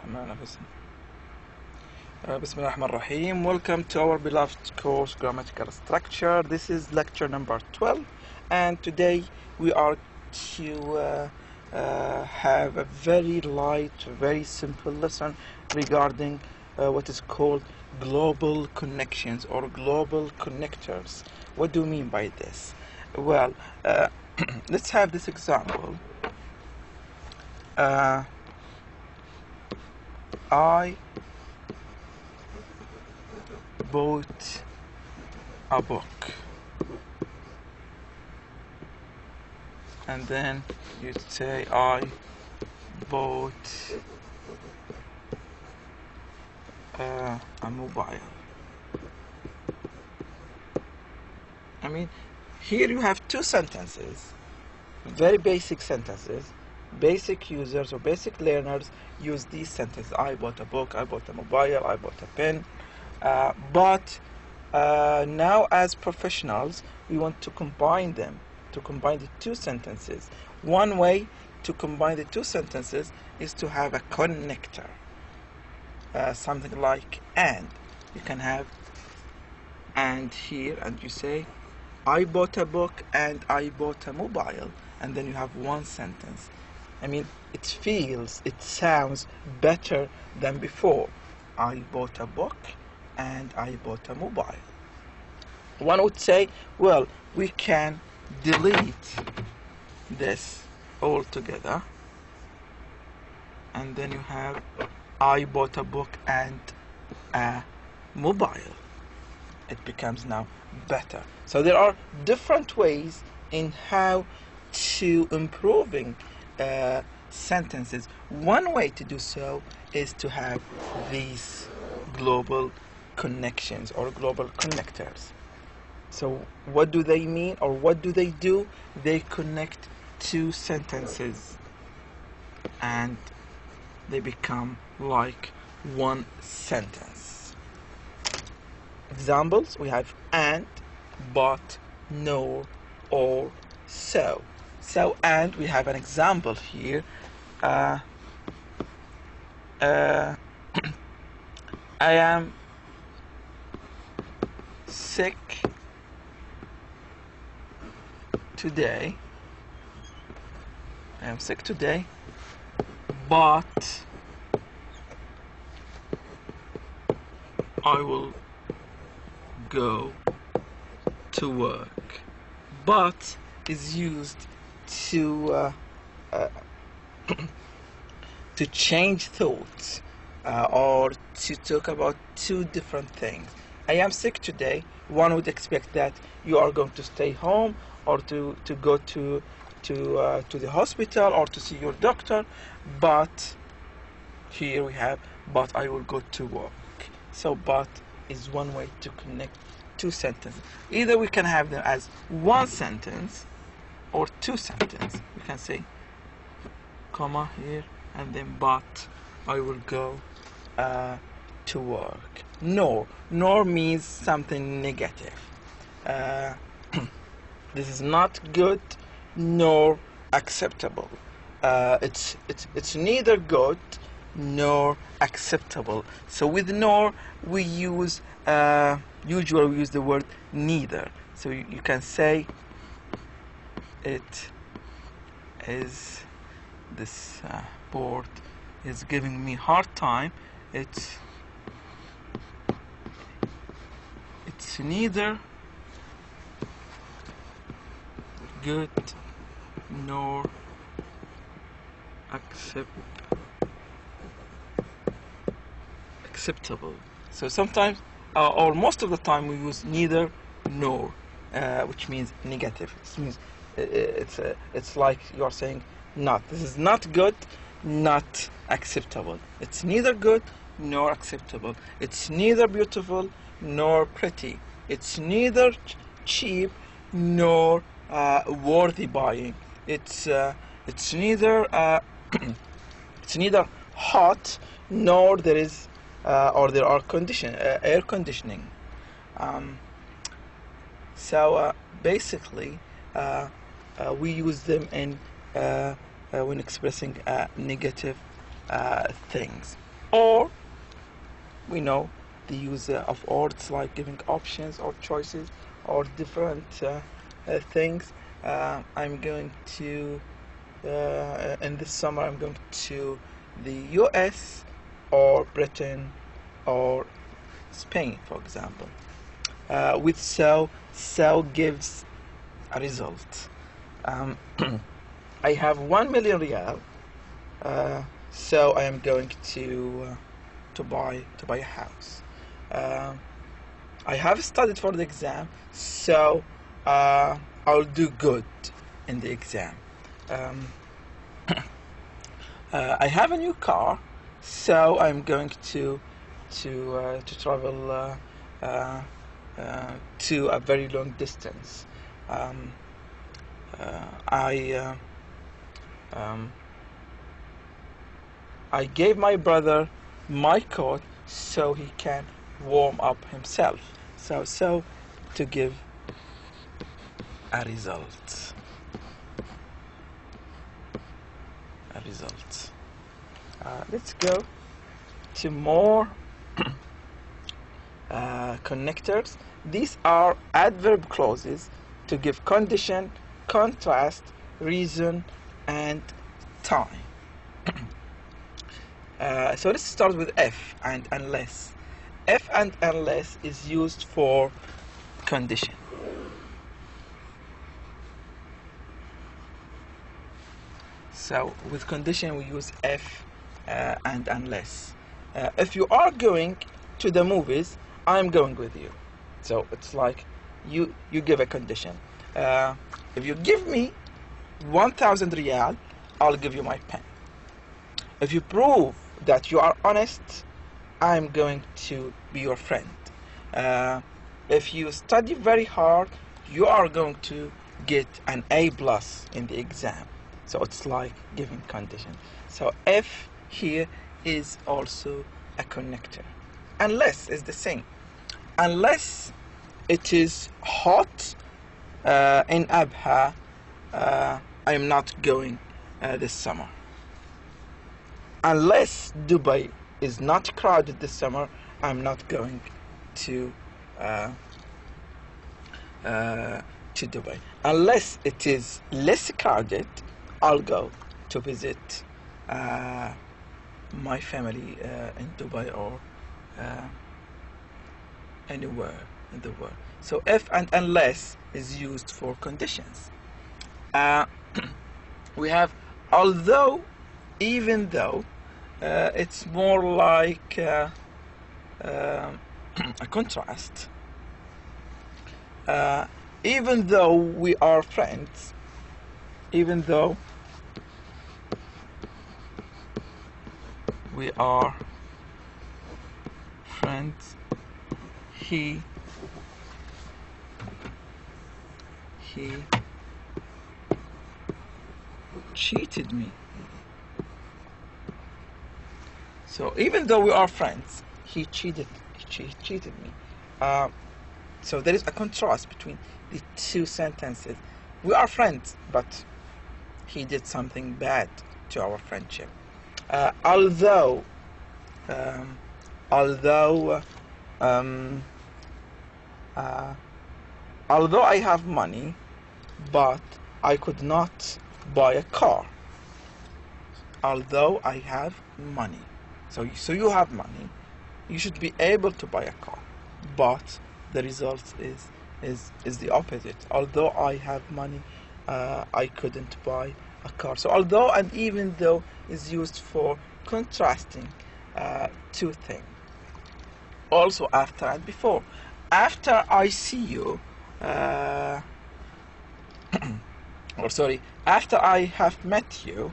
Bismillah ar-Rahman ar-Rahim. Welcome to our beloved course Grammatical Structure. This is lecture number 12, and today we are to have a very light, very simple lesson regarding what is called global connections or global connectors. What do you mean by this? Well, let's have this example. I bought a book, and then you'd say I bought a mobile. I mean, here you have two sentences, very basic sentences. Basic users or basic learners use these sentences. I bought a book, I bought a mobile, I bought a pen. But now as professionals, we want to combine them, to combine the two sentences. One way to combine the two sentences is to have a connector, something like and. You can have and here, and you say I bought a book and I bought a mobile, and then you have one sentence. I mean, it sounds better than before. I bought a book and I bought a mobile. One would say, well, we can delete this altogether, and then you have I bought a book and a mobile. It becomes now better. So there are different ways in how to improving sentences. One way to do so is to have these global connections or global connectors. So what do they mean, or what do they do? They connect two sentences and they become like one sentence. Examples: we have and, but, nor, or, so. So, and we have an example here. I am sick today. I am sick today, but I will go to work. But is used to to change thoughts or to talk about two different things. I am sick today. One would expect that you are going to stay home or to go to the hospital or to see your doctor, but here we have but I will go to work. So but is one way to connect two sentences. Either we can have them as one sentence or two sentences. We can say comma here and then but I will go to work. Nor means something negative. This is not good nor acceptable. It's neither good nor acceptable. So with nor we use usually we use the word neither. So you can say it is this board is giving me hard time. It's neither good nor acceptable. So sometimes or most of the time we use neither nor, which means negative. It means it's like you're saying not. This is not good, not acceptable. It's neither good nor acceptable. It's neither beautiful nor pretty. It's neither cheap nor worthy buying. It's neither it's neither hot nor there is or there are air conditioning. So basically we use them in when expressing negative things. Or we know the use of words like giving options or choices or different things. I'm going to in this summer I'm going to the US or Britain or Spain, for example. With so gives a result. I have 1 million real, so I am going to buy a house. I have studied for the exam, so I'll do good in the exam. I have a new car, so I'm going to travel to a very long distance. I gave my brother my coat so he can warm up himself. So to give a result. Let's go to more connectors. These are adverb clauses to give condition, contrast, reason, and time. So let's start with if and unless. If and unless is used for condition. So with condition we use if and unless. If you are going to the movies, I'm going with you. So it's like you give a condition. If you give me 1,000 riyal, I'll give you my pen. If you prove that you are honest, I'm going to be your friend. If you study very hard, you are going to get an A+ in the exam. So it's like giving condition. So if here is also a connector. Unless is the same. Unless it is hot in Abha, I'm not going this summer. Unless Dubai is not crowded this summer, I'm not going to Dubai. Unless it is less crowded, I'll go to visit my family in Dubai or anywhere in the world. So if and unless is used for conditions. We have although, even though. It's more like a contrast. Even though we are friends, even though we are friends, he cheated me. So even though we are friends, he cheated me. So there is a contrast between the two sentences. We are friends, but he did something bad to our friendship. Although I have money, but I could not buy a car. Although I have money. So you have money, you should be able to buy a car, but the result is the opposite. Although I have money, I couldn't buy a car. So although and even though is used for contrasting two things. Also after and before. After I see you, after I have met you,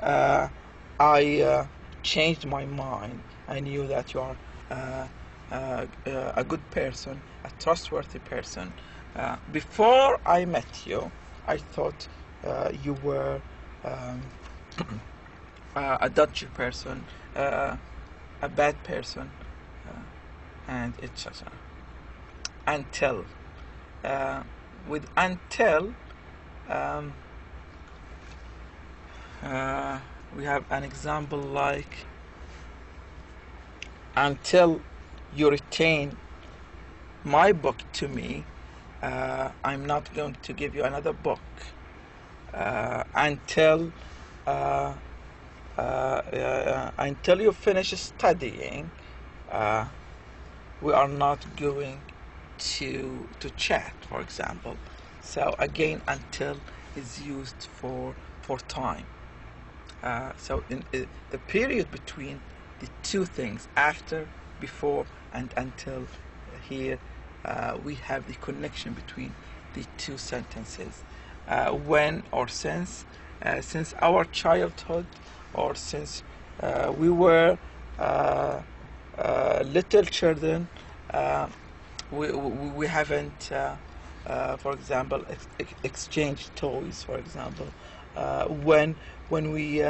I changed my mind. I knew that you are a good person, a trustworthy person. Before I met you, I thought you were a dodgy person, a bad person, and etc. Until with until we have an example like until you retain my book to me, I'm not going to give you another book. Until you finish studying, we are not going to chat, for example. So again, until is used for time. So in the period between the two things, after, before, and until, here we have the connection between the two sentences. When or since our childhood, or since we were little children, we haven't, for example, exchanged toys. For example, when we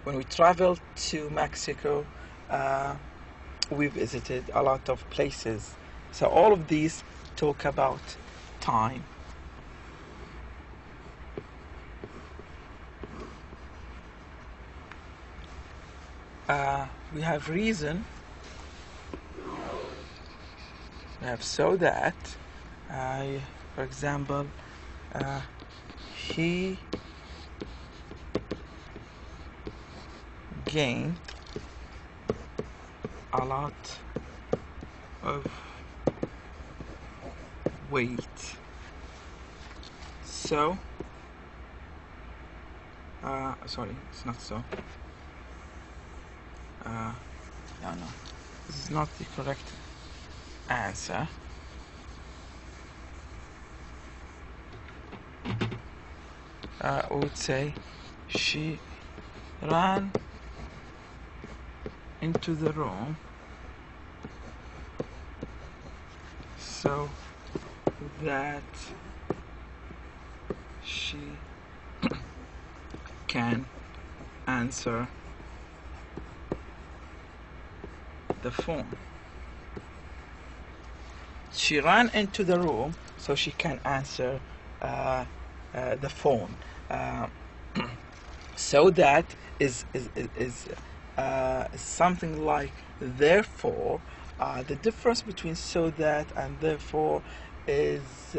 when we traveled to Mexico, we visited a lot of places. So all of these talk about time. We have reason. We have so that. For example, he gained a lot of weight. So, sorry, it's not so. No, this is not the correct answer. I would say she ran into the room so that she can answer the phone. She ran into the room so she can answer the phone. So that is something like therefore. The difference between so that and therefore is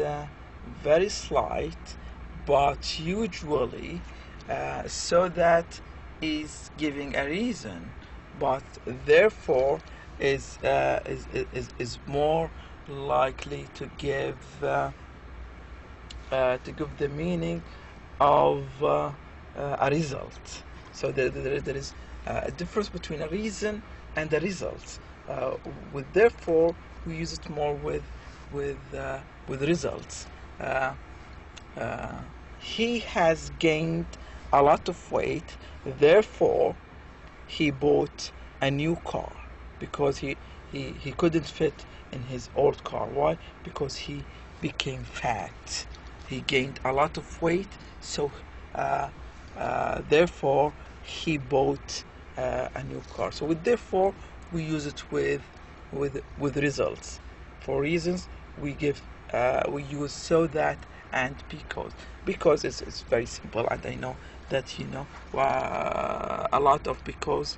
very slight, but usually so that is giving a reason, but therefore is more likely to give the meaning of a result. So there is a difference between a reason and a result. With therefore, we use it more with results. He has gained a lot of weight, therefore he bought a new car, because he couldn't fit in his old car. Why? Because he became fat. He gained a lot of weight, so therefore he bought a new car. So with therefore, we use it with results. For reasons, we use so that and because it's very simple, and I know that you know a lot of because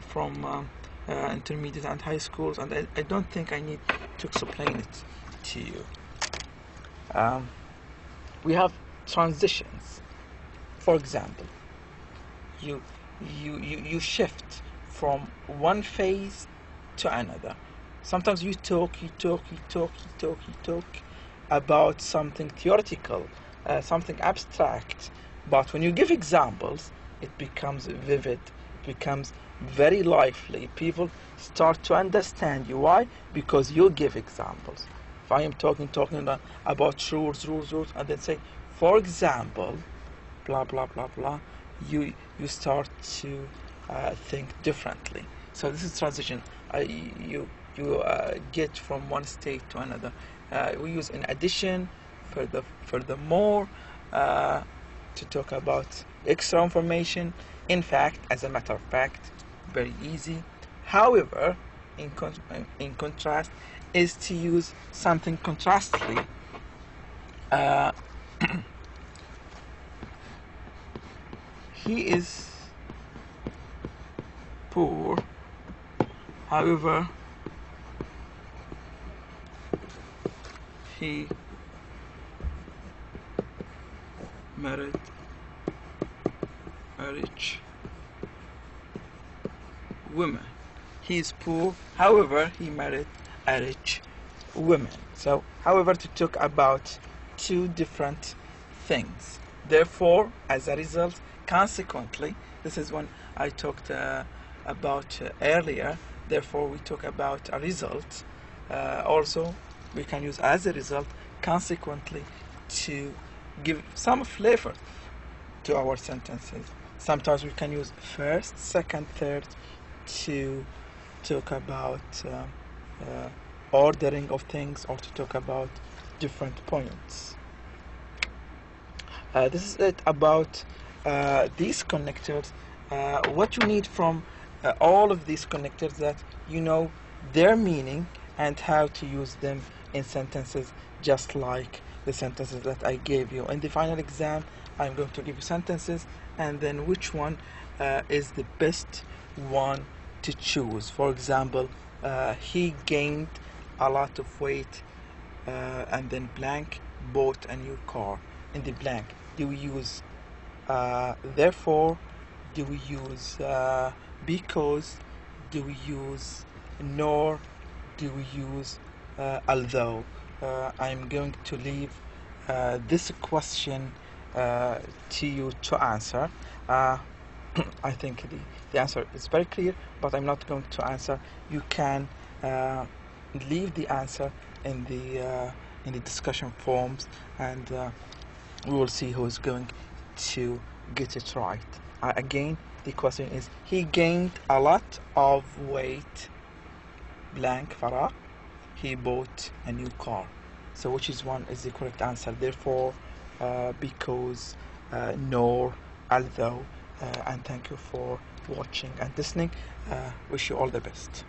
from intermediate and high schools, and I don't think I need to explain it to you. We have transitions. For example, you shift from one phase to another. Sometimes you talk about something theoretical, something abstract, but when you give examples, it becomes vivid, it becomes very lively. People start to understand you. Why? Because you give examples. If I am talking about rules, and then say, for example, blah blah blah blah, you start to think differently. So this is transition. You get from one state to another. We use in addition, furthermore, to talk about extra information. In fact, as a matter of fact, very easy. However, in contrast, is to use something contrastly. He is poor, however he married a rich woman. He is poor, however he married a rich woman. So however, to talk about two different things. Therefore, as a result, consequently, this is when I talked about earlier. Therefore, we talk about a result. Also, we can use as a result, consequently, to give some flavor to our sentences. Sometimes we can use first, second, third to talk about ordering of things, or to talk about different points. This is it about these connectors. What you need from all of these connectors, that you know their meaning and how to use them in sentences, just like the sentences that I gave you. In the final exam, I'm going to give you sentences, and then which one is the best one to choose. For example, he gained a lot of weight, and then blank bought a new car. In the blank, do we use therefore? Do we use because? Do we use nor? Do we use although? I'm going to leave this question to you to answer. I think the answer is very clear, but I'm not going to answer. You can leave the answer in the discussion forums, and we will see who is going to get it right. Again, the question is: he gained a lot of weight, blank farah. He bought a new car. So which is one is the correct answer? Therefore, because, nor, although. And thank you for watching and listening. Wish you all the best.